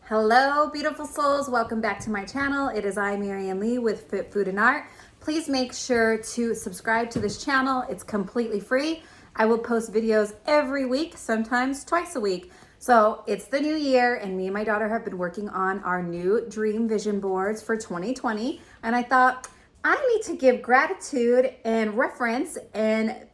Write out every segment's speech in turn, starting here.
Hello, beautiful souls. Welcome back to my channel. It is I, Mary Ann Lee with Fit Food and Art. Please make sure to subscribe to this channel. It's completely free. I will post videos every week, sometimes twice a week. So it's the new year and me and my daughter have been working on our new dream vision boards for 2020. And I thought I need to give gratitude and reference and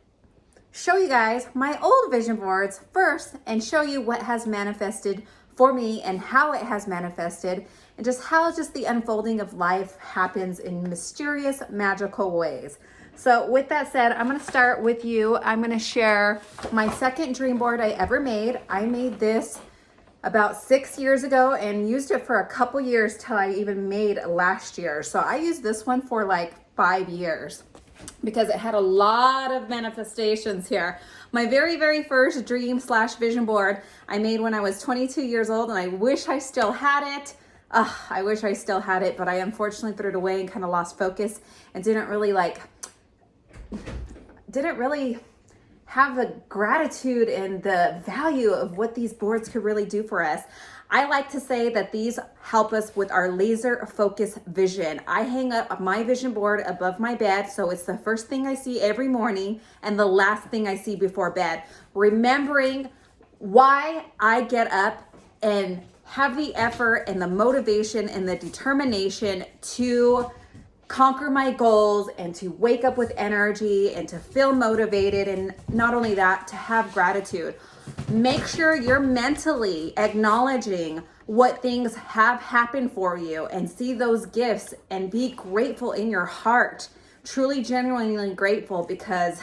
show you guys my old vision boards first and show you what has manifested for me and how it has manifested and just how the unfolding of life happens in mysterious, magical ways. So with that said, I'm going to start with you. I'm going to share my second dream board I ever made. I made this about 6 years ago and used it for a couple years till I even made last year. So I used this one for like 5 years because it had a lot of manifestations here. My very first dream / vision board I made when I was 22 years old, and I wish I still had it. I wish I still had it, but I unfortunately threw it away and kind of lost focus and didn't really have the gratitude and the value of what these boards could really do for us. I like to say that these help us with our laser focus vision. I hang up my vision board above my bed, so it's the first thing I see every morning and the last thing I see before bed. Remembering why I get up and have the effort and the motivation and the determination to conquer my goals and to wake up with energy and to feel motivated, and not only that, to have gratitude. Make sure you're mentally acknowledging what things have happened for you and see those gifts and be grateful in your heart. Truly, genuinely grateful because,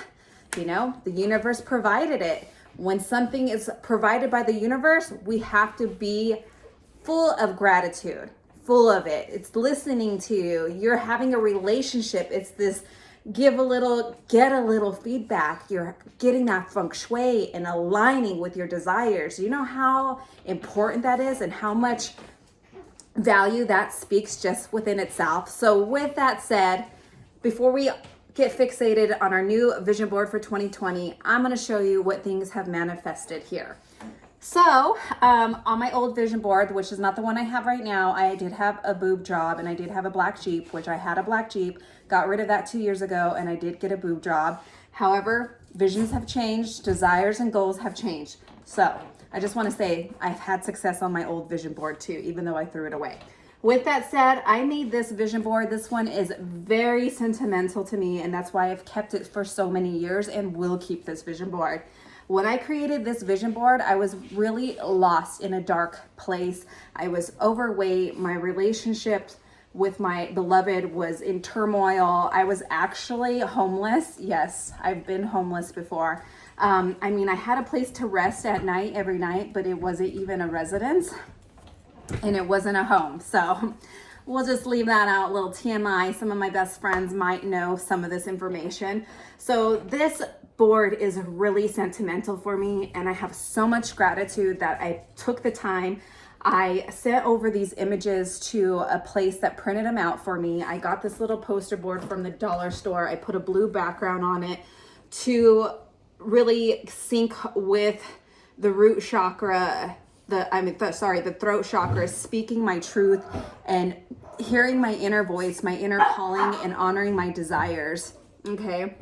the universe provided it. When something is provided by the universe, we have to be full of gratitude, full of it. It's listening to you. You're having a relationship. It's this give a little, get a little feedback. You're getting that feng shui and aligning with your desires. You know how important that is and how much value that speaks just within itself. So with that said, before we get fixated on our new vision board for 2020, I'm going to show you what things have manifested here. So on my old vision board, which is not the one I have right now, I did have a boob job and I did have a black Jeep, which I had a black Jeep, got rid of that 2 years ago, and I did get a boob job. However, visions have changed, desires and goals have changed. So I just want to say I've had success on my old vision board too, even though I threw it away. With that said, I made this vision board. This one is very sentimental to me, and that's why I've kept it for so many years and will keep this vision board. When I created this vision board, I was really lost in a dark place. I was overweight. My relationship with my beloved was in turmoil. I was actually homeless. Yes, I've been homeless before. I had a place to rest at night every night, but it wasn't even a residence and it wasn't a home. So we'll just leave that out, a little TMI. Some of my best friends might know some of this information. So this board is really sentimental for me, and I have so much gratitude that I took the time. I sent over these images to a place that printed them out for me. I got this little poster board from the dollar store. I put a blue background on it to really sync with the root chakra, the throat chakra, speaking my truth and hearing my inner voice, my inner calling, and honoring my desires. Okay,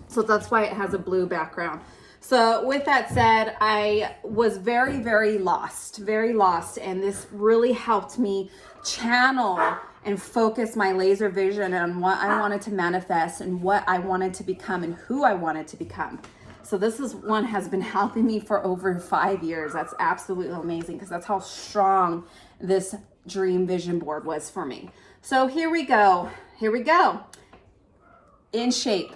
so that's why it has a blue background. So with that said, I was very lost, and this really helped me channel and focus my laser vision on what I wanted to manifest and what I wanted to become and who I wanted to become. So this one has been helping me for over 5 years. That's absolutely amazing because that's how strong this dream vision board was for me. So here we go. In shape,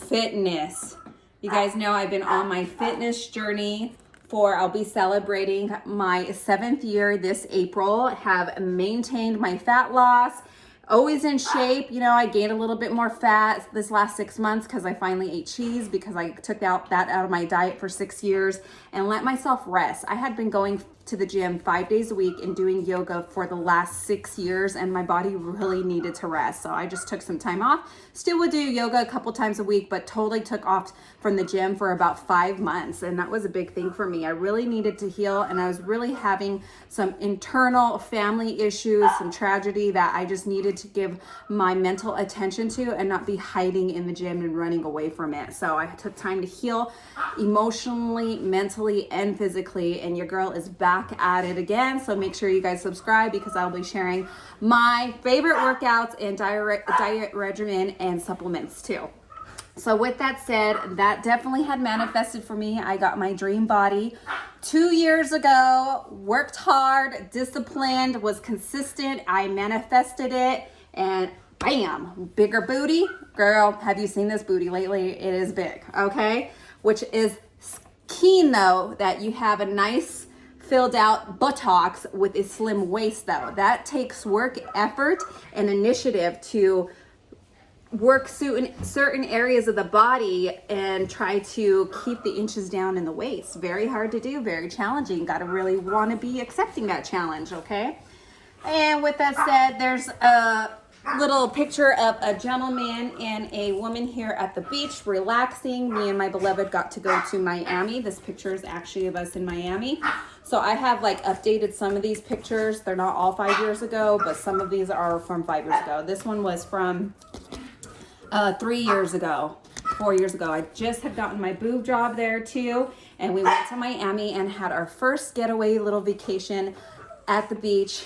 fitness. You guys know I've been on my fitness journey I'll be celebrating my 7th year this April. Have maintained my fat loss, always in shape. You know, I gained a little bit more fat this last 6 months because I finally ate cheese, because I took that out of my diet for 6 years and let myself rest. I had been going to the gym 5 days a week and doing yoga for the last 6 years, and my body really needed to rest. So I just took some time off. Still would do yoga a couple times a week, but totally took off from the gym for about 5 months. And that was a big thing for me. I really needed to heal, and I was really having some internal family issues, some tragedy that I just needed to give my mental attention to and not be hiding in the gym and running away from it. So I took time to heal emotionally, mentally, and physically, and your girl is back at it again. So make sure you guys subscribe, because I'll be sharing my favorite workouts and diet regimen and supplements too. So with that said, that definitely had manifested for me. I got my dream body 2 years ago, worked hard, disciplined, was consistent. I manifested it, and bam, bigger booty. Girl, have you seen this booty lately? It is big, okay? Which is keen though, that you have a nice filled out buttocks with a slim waist though. That takes work, effort, and initiative to work certain areas of the body and try to keep the inches down in the waist. Very hard to do, very challenging. Got to really want to be accepting that challenge, okay? And with that said, there's a little picture of a gentleman and a woman here at the beach relaxing. Me and my beloved got to go to Miami. This picture is actually of us in Miami. So I have like updated some of these pictures. They're not all 5 years ago, but some of these are from 5 years ago. This one was from 3 years ago, 4 years ago. I just had gotten my boob job there too, and we went to Miami and had our first getaway little vacation at the beach.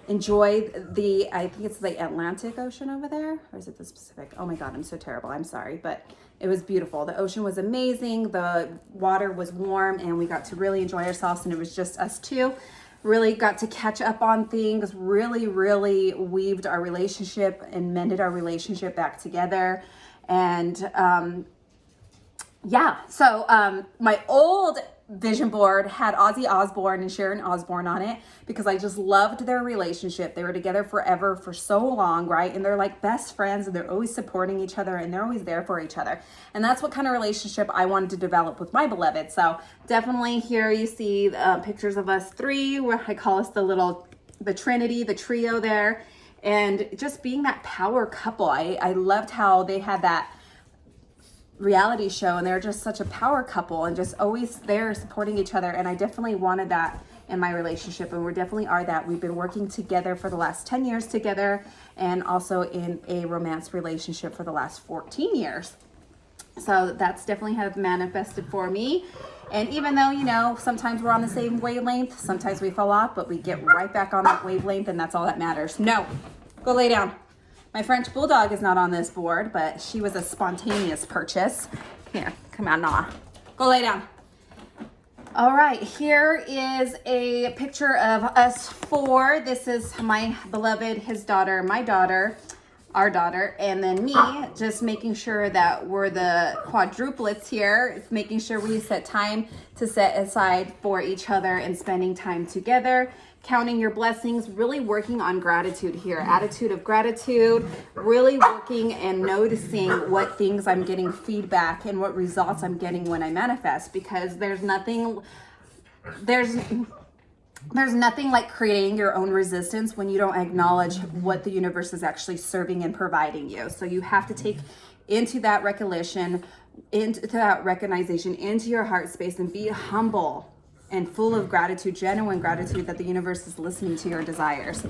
Enjoyed the, I think it's the Atlantic Ocean over there, or is it the Pacific? Oh my God, I'm so terrible. I'm sorry, but it was beautiful. The ocean was amazing. The water was warm, and we got to really enjoy ourselves, and it was just us two. Really got to catch up on things, really weaved our relationship and mended our relationship back together. And my old vision board had Ozzy Osbourne and Sharon Osbourne on it, because I just loved their relationship. They were together forever, for so long, right? And they're like best friends, and they're always supporting each other, and they're always there for each other. And that's what kind of relationship I wanted to develop with my beloved. So definitely here you see pictures of us three, where I call us the Trinity, the trio there. And just being that power couple. I loved how they had that reality show, and they're just such a power couple and just always there supporting each other. And I definitely wanted that in my relationship, and we definitely are that. We've been working together for the last 10 years together, and also in a romance relationship for the last 14 years. So that's definitely have manifested for me. And even though, you know, sometimes we're on the same wavelength, sometimes we fall off, but we get right back on that wavelength, and that's all that matters. No, go lay down. My French Bulldog is not on this board, but she was a spontaneous purchase. Here, come on, Nah. Go lay down. All right, here is a picture of us four. This is my beloved, his daughter, my daughter, our daughter, and then me, just making sure that we're the quadruplets here. It's making sure we set time to set aside for each other and spending time together. Counting your blessings, really working on gratitude here. Attitude of gratitude, really working and noticing what things I'm getting feedback and what results I'm getting when I manifest, because there's nothing like creating your own resistance when you don't acknowledge what the universe is actually serving and providing you. So you have to take into that recollection, into that recognition, into your heart space, and be humble and full of gratitude, genuine gratitude that the universe is listening to your desires.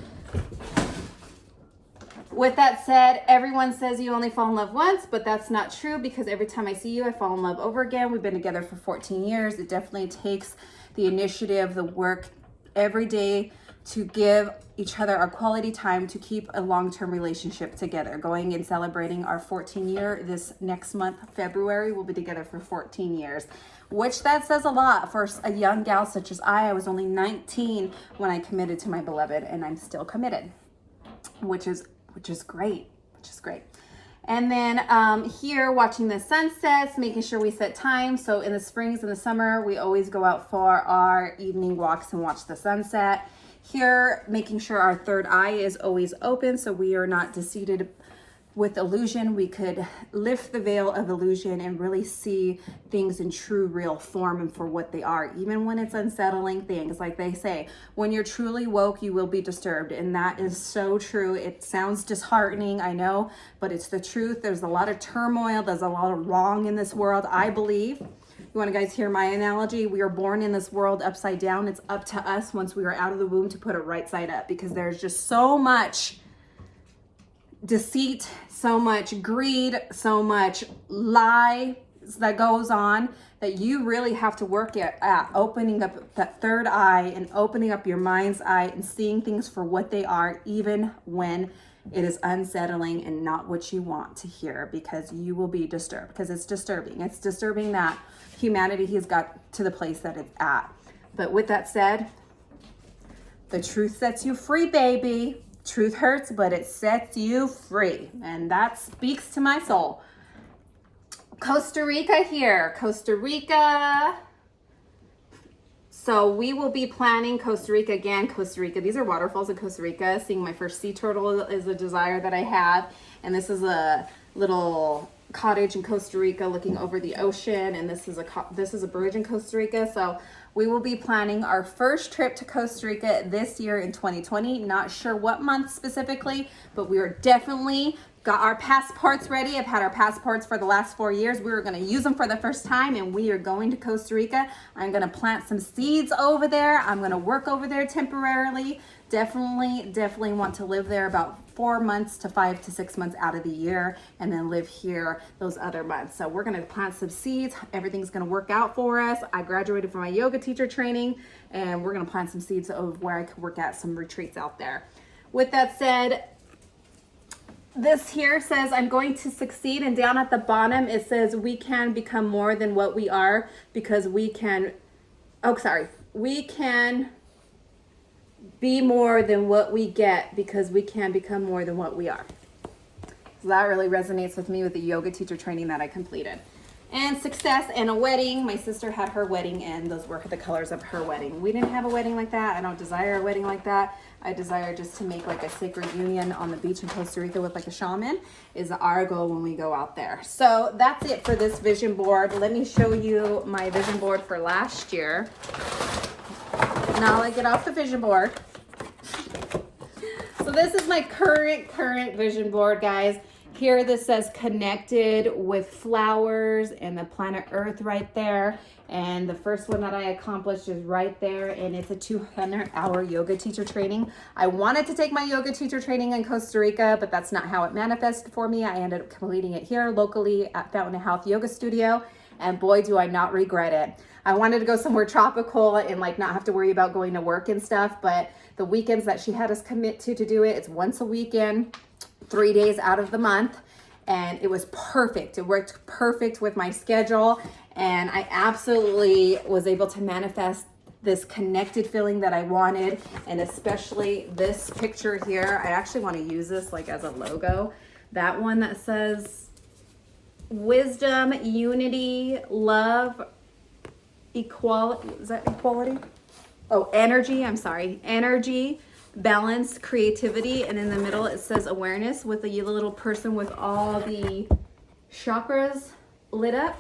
With that said, everyone says you only fall in love once, but that's not true, because every time I see you, I fall in love over again. We've been together for 14 years. It definitely takes the initiative, the work every day to give each other our quality time to keep a long-term relationship together. Going and celebrating our 14 year this next month, February, we'll be together for 14 years. Which that says a lot for a young gal such as I. I was only 19 when I committed to my beloved, and I'm still committed, which is great, And then here, watching the sunsets, making sure we set time. So in the springs and the summer, we always go out for our evening walks and watch the sunset. Here, making sure our third eye is always open so we are not deceived with illusion. We could lift the veil of illusion and really see things in true, real form and for what they are, even when it's unsettling things. Like they say, when you're truly woke, you will be disturbed. And that is so true. It sounds disheartening, I know, but it's the truth. There's a lot of turmoil. There's a lot of wrong in this world, I believe. You want to guys hear my analogy? We are born in this world upside down. It's up to us once we are out of the womb to put it right side up, because there's just so much deceit, so much greed, so much lie that goes on that you really have to work at opening up that third eye and opening up your mind's eye and seeing things for what they are, even when it is unsettling and not what you want to hear, because you will be disturbed, because it's disturbing. It's disturbing that humanity has got to the place that it's at. But with that said, the truth sets you free, baby. Truth hurts, but it sets you free. And that speaks to my soul. Costa Rica here. Costa Rica. So we will be planning Costa Rica again. Costa Rica. These are waterfalls in Costa Rica. Seeing my first sea turtle is a desire that I have. And this is a little cottage in Costa Rica looking over the ocean. And this is a bridge in Costa Rica. So we will be planning our first trip to Costa Rica this year in 2020. Not sure what month specifically, but we are definitely got our passports ready. I've had our passports for the last 4 years. We were going to use them for the first time, and we are going to Costa Rica. I'm going to plant some seeds over there. I'm going to work over there temporarily. Definitely want to live there about 4 months to 5 to 6 months out of the year, and then live here those other months. So we're going to plant some seeds. Everything's going to work out for us. I graduated from my yoga teacher training, and we're going to plant some seeds of where I could work at some retreats out there. With that said, this here says, I'm going to succeed. And down at the bottom, it says, we can become more than what we are because we can be more than what we get because we can become more than what we are. So that really resonates with me with the yoga teacher training that I completed. And success and a wedding. My sister had her wedding, and those were the colors of her wedding. We didn't have a wedding like that. I don't desire a wedding like that. I desire just to make like a sacred union on the beach in Costa Rica with like a shaman is our goal when we go out there. So that's it for this vision board. Let me show you my vision board for last year. Now I get off the vision board. So this is my current vision board, guys. Here this says connected with flowers and the planet Earth right there. And the first one that I accomplished is right there, and it's a 200-hour yoga teacher training. I wanted to take my yoga teacher training in Costa Rica, but that's not how it manifested for me. I ended up completing it here locally at Fountain Health Yoga Studio, and boy, do I not regret it. I wanted to go somewhere tropical and like not have to worry about going to work and stuff, but the weekends that she had us commit to do it, it's once a weekend, 3 days out of the month, and it was perfect. It worked perfect with my schedule, and I absolutely was able to manifest this connected feeling that I wanted, and especially this picture here. I actually want to use this like as a logo. That one that says wisdom, unity, love, equality. Is that equality? Oh, energy. I'm sorry. Energy, balance, creativity, and in the middle it says awareness with a little person with all the chakras lit up.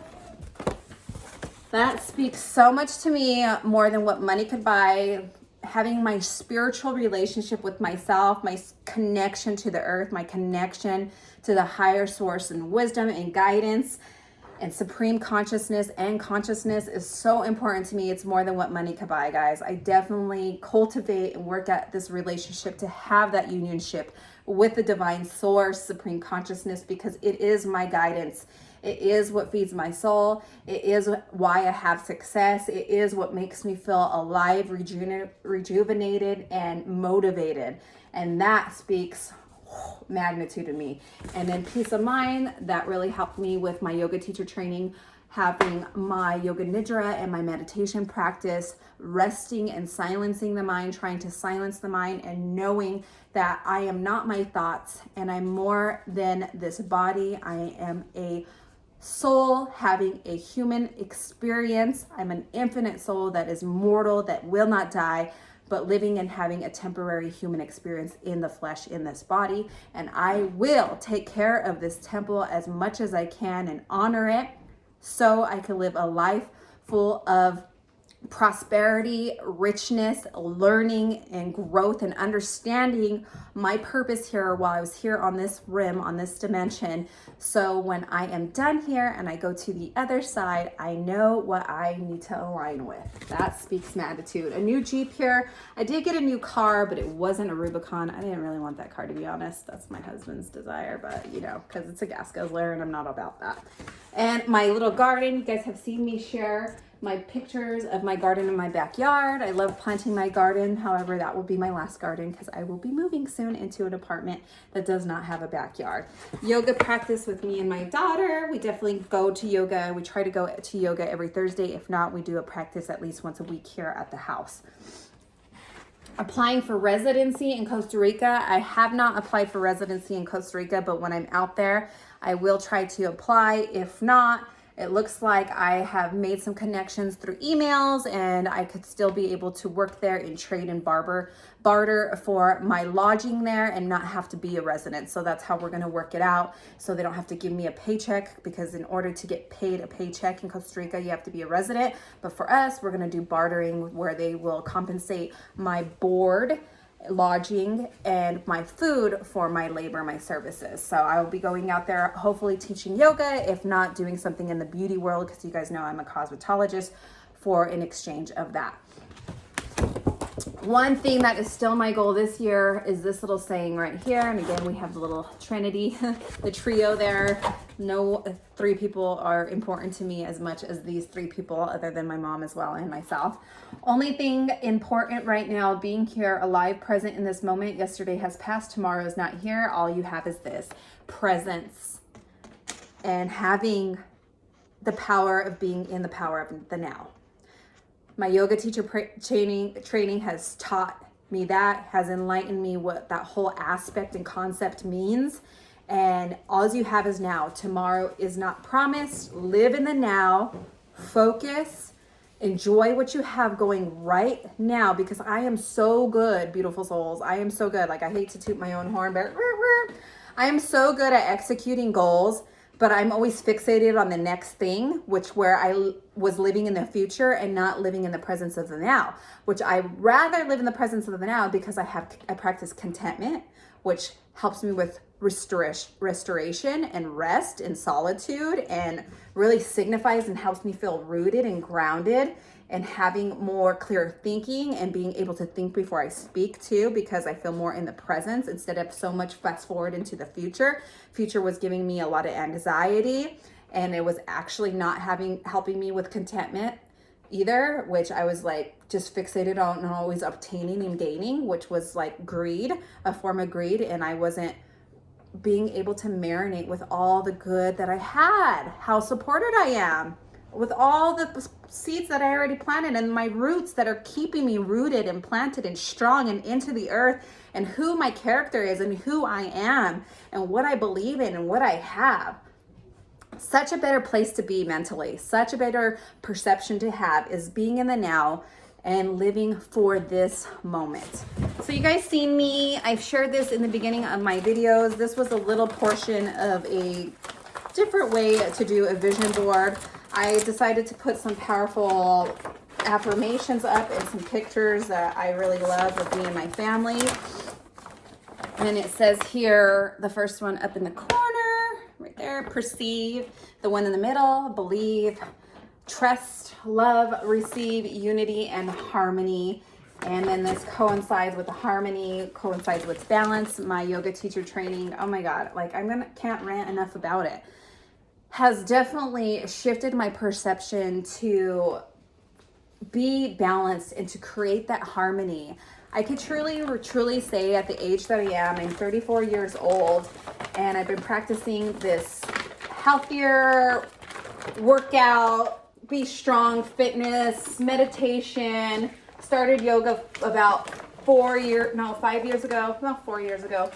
That speaks so much to me, more than what money could buy. Having my spiritual relationship with myself, my connection to the earth, my connection to the higher source and wisdom and guidance and supreme consciousness and consciousness is so important to me. It's more than what money could buy, guys. I definitely cultivate and work at this relationship to have that unionship with the divine source, supreme consciousness, because it is my guidance. It is what feeds my soul. It is why I have success. It is what makes me feel alive, rejuvenated, and motivated. And that speaks magnitude to me. And then peace of mind, that really helped me with my yoga teacher training, having my yoga nidra and my meditation practice, resting and silencing the mind, trying to silence the mind, and knowing that I am not my thoughts and I'm more than this body. I am a soul having a human experience. I'm an infinite soul that is mortal, that will not die, but living and having a temporary human experience in the flesh, in this body. And I will take care of this temple as much as I can and honor it so I can live a life full of prosperity, richness, learning, and growth, and understanding my purpose here while I was here on this rim, on this dimension. So when I am done here and I go to the other side, I know what I need to align with. That speaks magnitude. A new Jeep here. I did get a new car, but it wasn't a Rubicon. I didn't really want that car, to be honest. That's my husband's desire, but you know, because it's a gas guzzler and I'm not about that. And my little garden, you guys have seen me share my pictures of my garden in my backyard. I love planting my garden. However, that will be my last garden because I will be moving soon into an apartment that does not have a backyard. Yoga practice with me and my daughter. We definitely go to yoga. We try to go to yoga every Thursday. If not, we do a practice at least once a week here at the house. Applying for residency in Costa Rica. I have not applied for residency in Costa Rica, but when I'm out there, I will try to apply. If not, it looks like I have made some connections through emails and I could still be able to work there and trade and barter for my lodging there and not have to be a resident. So that's how we're going to work it out. So they don't have to give me a paycheck, because in order to get paid a paycheck in Costa Rica, you have to be a resident. But for us, we're going to do bartering where they will compensate my board, lodging, and my food for my labor, my services. So I will be going out there, hopefully teaching yoga, if not doing something in the beauty world, because you guys know I'm a cosmetologist, for an exchange of that. One thing that is still my goal this year is this little saying right here. And again, we have the little trinity, the trio there. No three people are important to me as much as these three people, other than my mom as well and myself. Only thing important right now, being here alive, present in this moment. Yesterday has passed, tomorrow is not here. All you have is this presence and having the power of being in the power of the now. My yoga teacher training has taught me that, has enlightened me what that whole aspect and concept means. And all you have is now. Tomorrow is not promised. Live in the now, focus, enjoy what you have going right now, because I am so good, beautiful souls. I am so good. Like, I hate to toot my own horn, but I am so good at executing goals. But I'm always fixated on the next thing, where I was living in the future and not living in the presence of the now, which I rather live in the presence of the now, because I practice contentment, which helps me with restoration and rest and solitude, and really signifies and helps me feel rooted and grounded, and having more clear thinking and being able to think before I speak too, because I feel more in the presence instead of so much fast forward into the future. Future was giving me a lot of anxiety, and it was actually not helping me with contentment either, which I was like just fixated on always obtaining and gaining, which was like greed, a form of greed, and I wasn't being able to marinate with all the good that I had, how supported I am, with all the seeds that I already planted, and my roots that are keeping me rooted and planted and strong and into the earth, and who my character is and who I am and what I believe in and what I have. Such a better place to be mentally, such a better perception to have, is being in the now and living for this moment. So you guys seen me, I've shared this in the beginning of my videos. This was a little portion of a different way to do a vision board. I decided to put some powerful affirmations up and some pictures that I really love of me and my family. And it says here, the first one up in the corner, right there, perceive. The one in the middle, believe. Trust, love, receive, unity, and harmony. And then this coincides with the harmony, coincides with balance. My yoga teacher training, oh my God, like can't rant enough about it. Has definitely shifted my perception to be balanced and to create that harmony. I could truly say at the age that I am, I'm 34 years old, and I've been practicing this healthier workout, be strong, fitness, meditation. Started yoga about 4 years ago.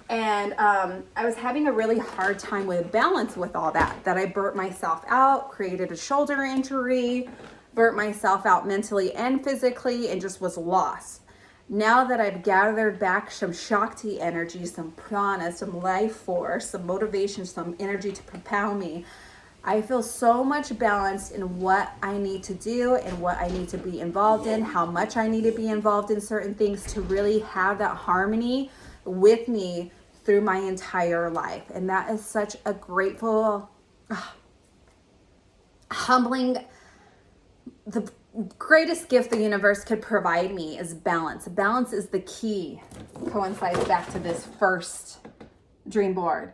And I was having a really hard time with balance with all that I burnt myself out, created a shoulder injury, burnt myself out mentally and physically, and just was lost. Now that I've gathered back some Shakti energy, some prana, some life force, some motivation, some energy to propel me, I feel so much balanced in what I need to do and what I need to be involved in, how much I need to be involved in certain things to really have that harmony with me through my entire life. And that is such a grateful, humbling, the greatest gift the universe could provide me is balance. Balance is the key. Coincides back to this first dream board.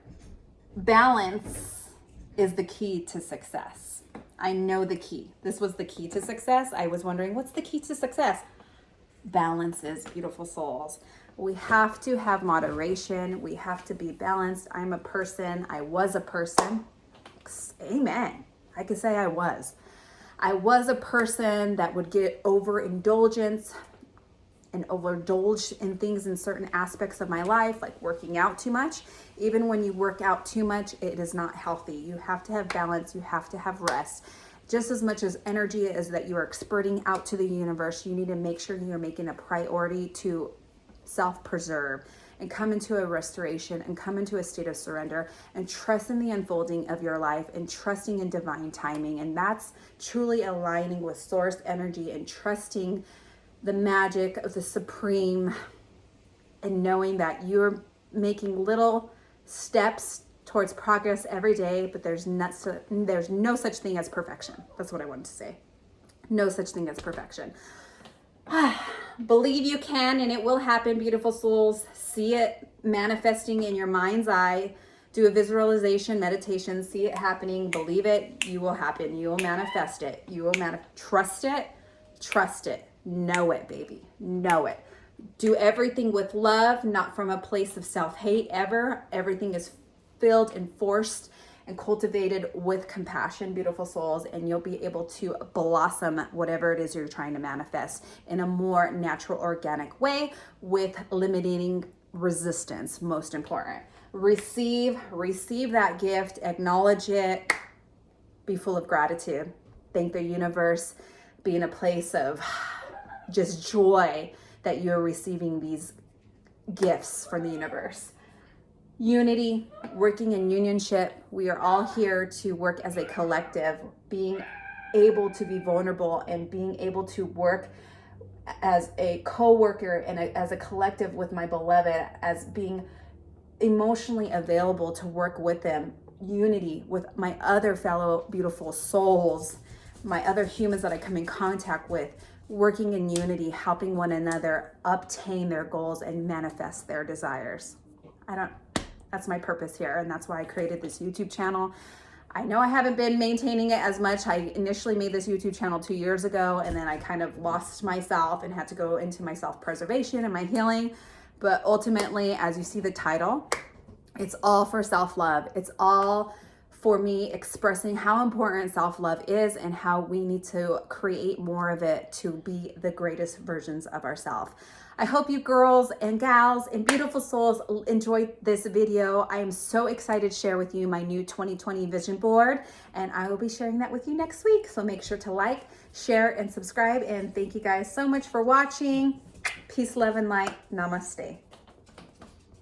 Balance is the key to success. I know the key. This was the key to success. I was wondering, what's the key to success? Balance is, beautiful souls. We have to have moderation. We have to be balanced. I'm a person. I was a person. Amen. I could say I was. I was a person that would get overindulgence and overindulge in things in certain aspects of my life, like working out too much. Even when you work out too much, it is not healthy. You have to have balance. You have to have rest. Just as much as energy is that you are experting out to the universe, you need to make sure you're making a priority to self-preserve and come into a restoration and come into a state of surrender and trust in the unfolding of your life and trusting in divine timing. And that's truly aligning with source energy and trusting the magic of the supreme and knowing that you're making little steps towards progress every day, but there's no such thing as perfection. That's what I wanted to say. No such thing as perfection. Believe you can, and it will happen, beautiful souls. See it manifesting in your mind's eye. Do a visualization, meditation, see it happening, believe it, you will happen. You will manifest it. You will trust it, trust it. Know it, baby. Know it. Do everything with love, not from a place of self-hate ever. Everything is filled and forced and cultivated with compassion, beautiful souls, and you'll be able to blossom whatever it is you're trying to manifest in a more natural, organic way with eliminating resistance, most important. Receive that gift, acknowledge it, be full of gratitude. Thank the universe, be in a place of just joy that you're receiving these gifts from the universe. Unity, working in unionship. We are all here to work as a collective, being able to be vulnerable and being able to work as a co-worker and as a collective with my beloved, as being emotionally available to work with them. Unity with my other fellow beautiful souls, my other humans that I come in contact with, working in unity, helping one another obtain their goals and manifest their desires. That's my purpose here, and that's why I created this YouTube channel. I know I haven't been maintaining it as much. I initially made this YouTube channel 2 years ago, and then I kind of lost myself and had to go into my self-preservation and my healing. But ultimately, as you see the title, it's all for self-love. It's all for me expressing how important self-love is and how we need to create more of it to be the greatest versions of ourselves. I hope you girls and gals and beautiful souls enjoyed this video. I am so excited to share with you my new 2020 vision board, and I will be sharing that with you next week. So make sure to like, share, and subscribe. And thank you guys so much for watching. Peace, love, and light. Namaste.